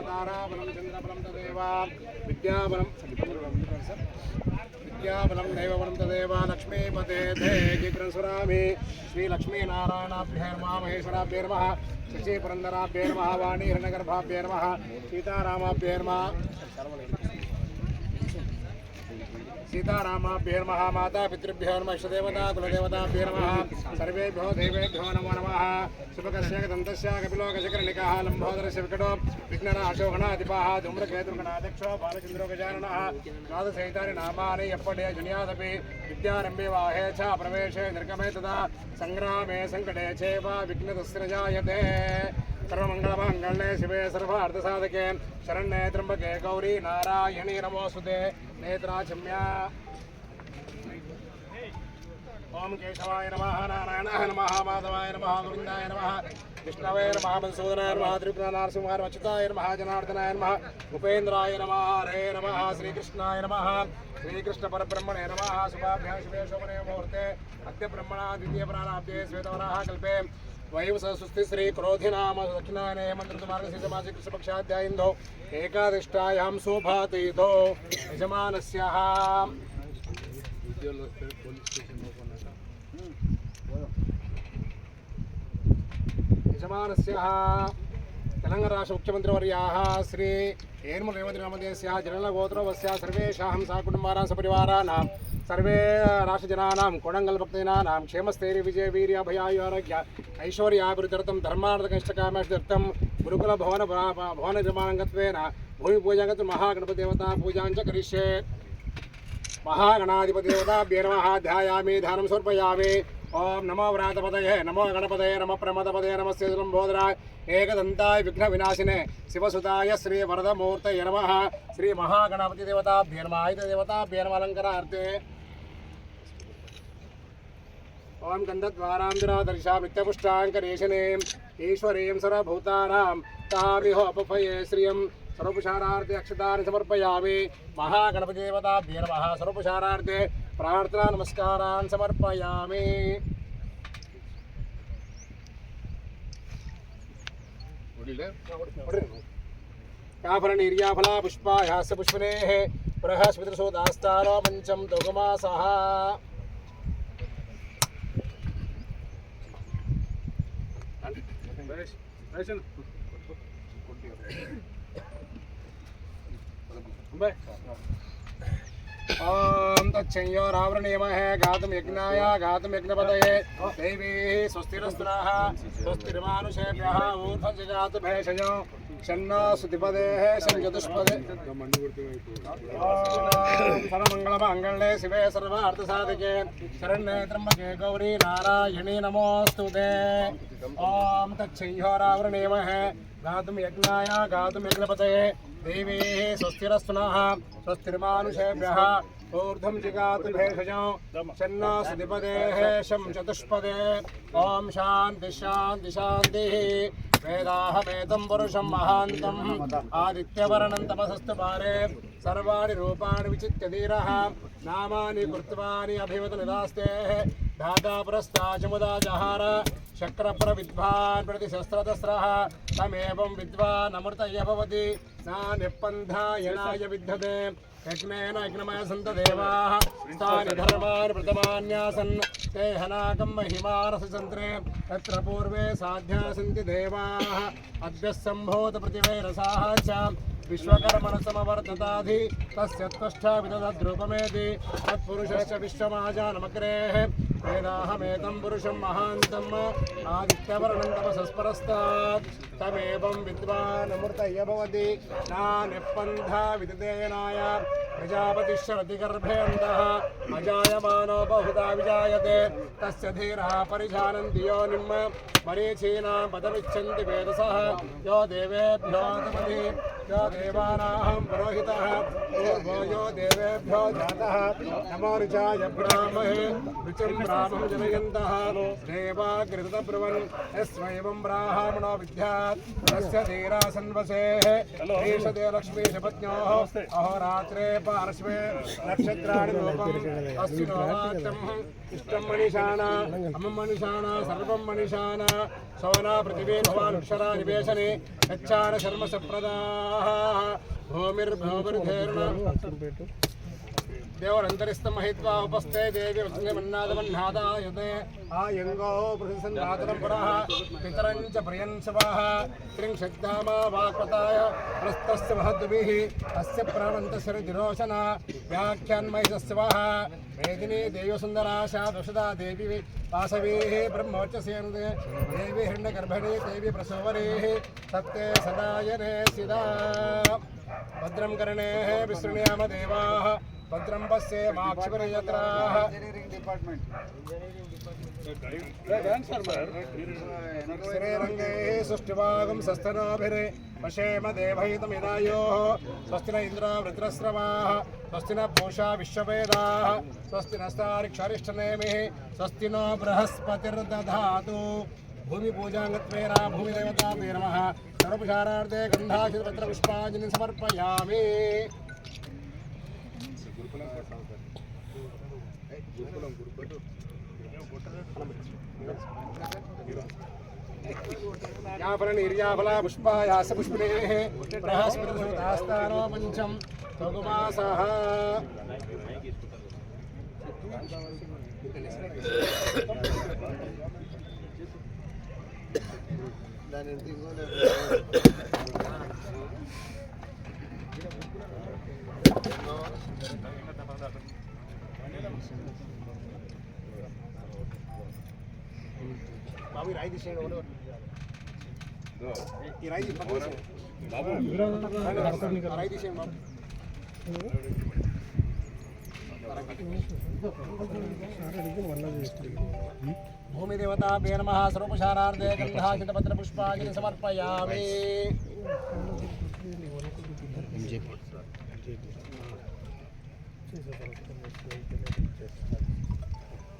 ताराबलं चन्द्रबलं तदेव विद्याबलं विद्याबलं दैवबलं तदेव लक्ष्मीपते जयकृष्णस्वरामि श्रीलक्ष्मीनारायणाभ्ये नमः महेश्वराभ्ये नमः शशिपुरन्दराभ्ये नमः वाणीहिरण्यगर्भाभ्ये नमः सीतारामाभ्ये नमः सीतारामाभ्ये नमः माता पितृभ्यो नमः इष्टदेवता कुलदेवताभ्ये नमः सर्वेभ्यो देवेभ्यो नमो नमः शुभकस्य दन्तस्य कपिलोकशकर्णिकः लम्बोदरस्य विकटो विघ्ननाशो गणाधिपः धूम्रकेतुर्गणाध्यक्षो बालचन्द्रो गजाननः द्वादशैतानि नामानि यप्पटे जुन्यादपि विद्यारम्भे वाहे च प्रवेशे निर्गमे तदा सङ्ग्रामे सङ्कटे चैव विघ्नतस्य न जायते सर्वमङ्गलमाङ्गल्ये शिवे सर्वार्थसाधके शरण्ये त्र्यम्बके गौरी नारायणी नमोऽस्तुते नेत्राचम्या ओम केशवाय नमः नारायणाय नमः माधवाय नमः गोविन्दाय नमः विष्णवे नमः मधुसूदनाय नमः त्रिपुरानारसिंहाय अच्युताय नमः जनार्दनाय नमः उपेन्द्राय नमः हरे नमः श्रीकृष्णाय नमः श्रीकृष्णपरब्रह्मणे नमः शुभाभ्यां शुभे शोभने मुहूर्ते अद्य ब्रह्मणा द्वितीयप्राणाब्दे श्वेतवराह कल्पे वयं स्वस्ति श्री क्रोधिनाम दक्षिणायने हेमन्तऋतुमार्गशीर्षमासे कृष्णपक्षाध्यायिन्दौ एकादष्टायां शोभातीतो यजमानस्याः तेलंगाणा राष्ट्र मुख्यमंत्रिवर्याः श्री येर्मल रेवती नामधेयस्य जननगोत्रोवस्य सर्वेषां सहकुटुम्बानां सपरिवाराणां सर्वे राष्ट्रजनानां कोडंगल भक्तानां क्षेमस्थैर्य विजय वीर्य अभयारोग्य ऐश्वर्याभिवृद्ध्यर्थं धर्मार्थकैष्टकामार्थं गुरुकुल भवन निर्माणत्वेन भूमि पूजागत महागणपतिदेवता पूजां च करिष्ये महागणाधिपतिदेवताभ्ये नमः ध्यायामि ध्यानं समर्पयामि ओम नमो व्रातपतये नमो गणपतये नमो प्रमदपतये नमस्ते लंबोदराय एकदंताय विघ्न विनाशिने शिवसुताय श्री वरदमूर्तये नमः श्री महागणपति देवताभ्ये नमः आयुध देवताभ्ये नमः अलंकारार्थे ओम गंधद्वारांजनादर्शा नित्यपुष्टांकरेशने ईश्वरीं सर्वभूतानां तामिहो अपफये श्रियं सर्वपुषारार्थे अक्षतानि समर्पयामि महागणपति देवताभ्ये नमः सर्वपुषारार्थे प्रार्थना नमस्कारान् समर्पयामि काफलनीर्याफला पुष्पायास्य पुष्पनेः बृहस्पतिसोदास्तारो पञ्चम दगुमासः ओम तच्छंयोरावरणीयमहे गातुं यज्ञाय गातुं यज्ञपतये देवी स्वस्तिरस्तुनः स्वस्तिर्मानुषेभ्यः ऊर्ध्वजगातु भेषजो शन्नो सुतिपदेः शञ्चतुष्पदे सर्वमङ्गलमाङ्गल्ये शिवे सर्वार्थसाधके शरण्ये त्र्यम्बके गौरी नारायणी नमोऽस्तुते ओम तच्छंयोरावरणीयमहे गातुं यज्ञाय गातुं यज्ञपतये देवी स्वस्तिरस्तुनः स्वस्तिर्मानुषेभ्यः ऊर्ध्वं जिगातु भेषजो शन्नो सुतिपदेः शं चतुष्पदे ओम शान्ति शान्ति शान्तिः वेदाहमेतं पुरुषं महान्तम् आदित्यवर्णं तपसस्तु पारे सर्वाणि रूपाणि विचित्य धीरः नामानि कृत्वानि अभिवत निदास्ते धाता पुरस्ताचमुदा जहार शक्रप्रविद्वान् प्रतिशस्त्रदस्रः तमेवं विद्वान् अमृतय भवति नान्यपन्थायणाय विद्यते यज्ञेन यज्ञमय सन्त देवाः तानि धर्माणि प्रथमान्यासन् ते हनाकं महिमानसचन्द्रे तत्र पूर्वे साध्या सन्ति देवाः अद्य सम्भूत प्रतिवैरसाः च विश्वकर्मणसमवर्तताधि तस्य त्वष्टा विदधद्रूपमेति तत्पुरुषश्च विश्वमाजानमग्रेः वेदाहमेतं पुरुषं महान्तम् आदित्यवर्णं तपसस्परस्तात् तमेवं विद्वान् अमृतय भवति नान्यपन्था विदितेनाय प्रजापतिश्चरतिगर्भेऽन्तः अजायमानो बहुधा विजायते तस्य धीरः परिजानन्ति योनिम् मरीचीनां पदमिच्छन्ति वेदसः यो देवेभ्यो तपति यो देवानां पुरोहितः यो देवेभ्यो जातः नमो ऋचाय ब्राह्महे ऋचं ब्राह्मं जनयन्तः देवाग्रतब्रुवन् यस्वैवं ब्राह्मणो विद्यात् तस्य धीरासन्वसेः ईशते लक्ष्मीशपत्न्योः अहोरात्रे पार्श्वे नक्षत्राणि रूपम् अस्तिनो वाक्यम् इष्टं मणिषाणा अमं मणिषाणा सर्वं मणिषाणा सोना पृथिवी भवानुक्षरा निवेशने यच्चार शर्म सप्रदाः भूमिर्भूमिर्धेर्न देवरंतरिस्तम महित्वा उपस्थे देवी मन्नादमन्नादायते आयंगो प्रतिसन्धातरं परः पितरञ्च प्रियंसवाः त्रिंशद्धामा वाक्पताय प्रस्तस्य महद्भिः अस्य प्राणन्तशरदिरोचना व्याख्यान्मयितस्वाः वेदिनी देवसुन्दरा शादुषदा देवी वासवीः ब्रह्मोच्चसेनदे देवी हिरण्यगर्भिणी देवी प्रसवरेः सत्ते सदायने सिदा भद्रं कर्णेः विसृण्याम देवाः भद्रं पश्ये माक्षिपरियत्राः श्रीरङ्गैः सुष्ठुभागं सस्तनोभिरे पशेम देवहितमिदायोः स्वस्ति न इन्द्रो वृत्रस्रवाः स्वस्ति न पूषा विश्ववेदाः स्वस्ति नस्तारिक्षरिष्ठनेमिः स्वस्ति नो बृहस्पतिर्दधातु भूमिपूजाङ्गत्वेन भूमिदेवताभ्ये नमः सर्वपुषारार्थे गन्धाक्षितपत्रपुष्पाञ्जलिं समर्पयामि याफल निर्याफला पुष्पायास पुष्पिणेः बृहस्पतिर्सुतास्तानो पञ्चम सौगुमासः बाबू राई दिशे और ये राई बाबू राई दिशे बाबू भूमि देवता नमः सर्वपुषारार्थे गन्धाक्षितपत्र पुष्पाञ्जलिं समर्पयामि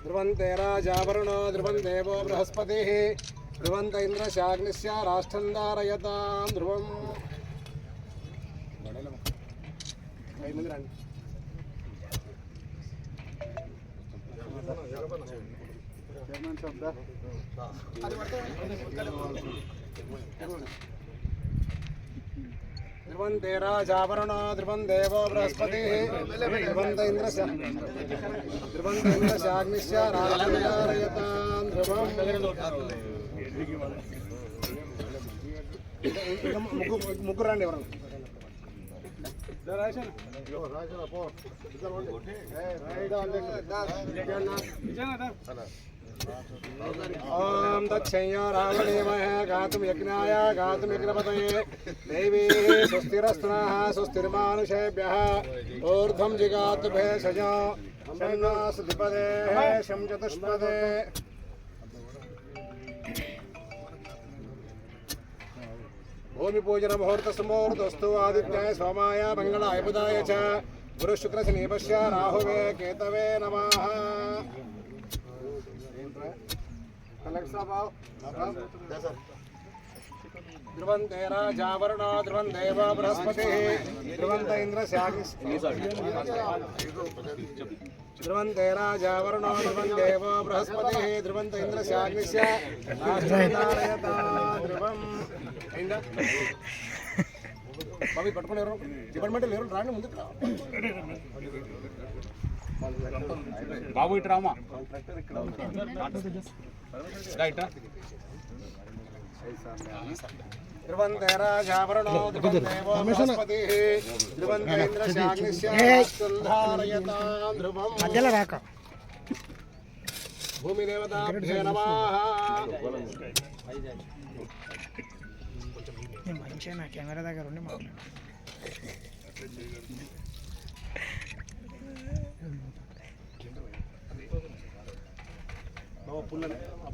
ध्रुवन्ते राजावरुणो ध्रुवं देवो बृहस्पतिः ध्रुवन्त इन्द्रशाग्निस्य राष्ट्रं धारयतां ध्रुवम् ध्रुवन्ते राजावरुणो ध्रुवं देवो बृहस्पतिः ध्रुवन्त इन्द्रशाग्निस्य राष्ट्रं धारयतां ध्रुवम् ముగ్గురండి ఎవరు ఓం దక్షయ్య రావణేమయ గాతుం యజ్ఞాయ గాతుం యజ్ఞపతయే దేవీ స్వస్తిరస్త్రాః స్వస్తిర్మానుషేభ్యः ఊర్ధ్వం జిగాతు భేషజో షణ్ణాసుధిపదే శం చతుష్పదే भूमि पूजन मुहूर्त सुमुहूर्तस्तु आदित्याय सोमाय मंगलाय बुधाय च गुरु शुक्र शनिपश्य राहुवे केतवे नमः ध्रुवन्ते राजावरुणो ध्रुवं देवो बृहस्पतिः ध्रुवन्त ध्रुवन्ते राजावरुणो ध्रुवं देवो बृहस्पतिः ध्रुवन्त इन्द्रशाग्निस्य ध्रुवम् బాబు పట్టుకుని ఎవరు డిపార్ట్మెంట్ ఎవరు రాండి ముందుకు బాబు ఇటు రామా ధ్రువంతే రాజావరుణో ధ్రువం దేవో బృహస్పతిః ధ్రువంత ఇంద్రశాగ్నిస్య ధారయతాం ధ్రువం మధ్యలో రాక భూమి దేవతాభ్యో నమః మంచిగా నా కెమెరా దగ్గర ఉండి మాట్లాడు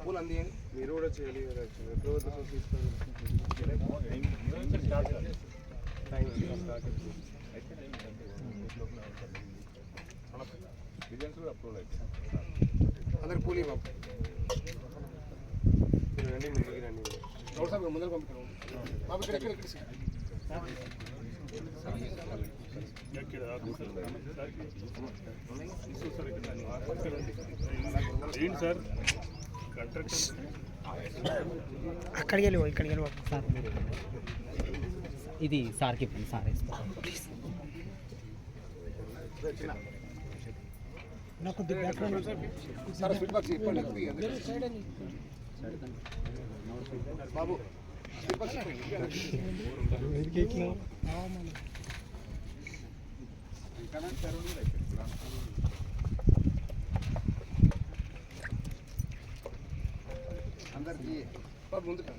పూలు అందియండి మీరు కూడా చేయాలి అందరు పూలు బాబు రండి ముందుకు రండి ముందర పంపుతాను బాబు ఇక్కడ ఏంటి సార్ అక్కడికి వెళ్ళి ఇక్కడికి వెళ్ళి సార్ ఇది సార్కి ఇవ్వండి, సార్ ఇస్తాను. సార్ స్వీట్ బాక్స్ ఇవ్వండి బాబు. స్వీట్ బాక్స్ అందరికీ బాబు ముందుకు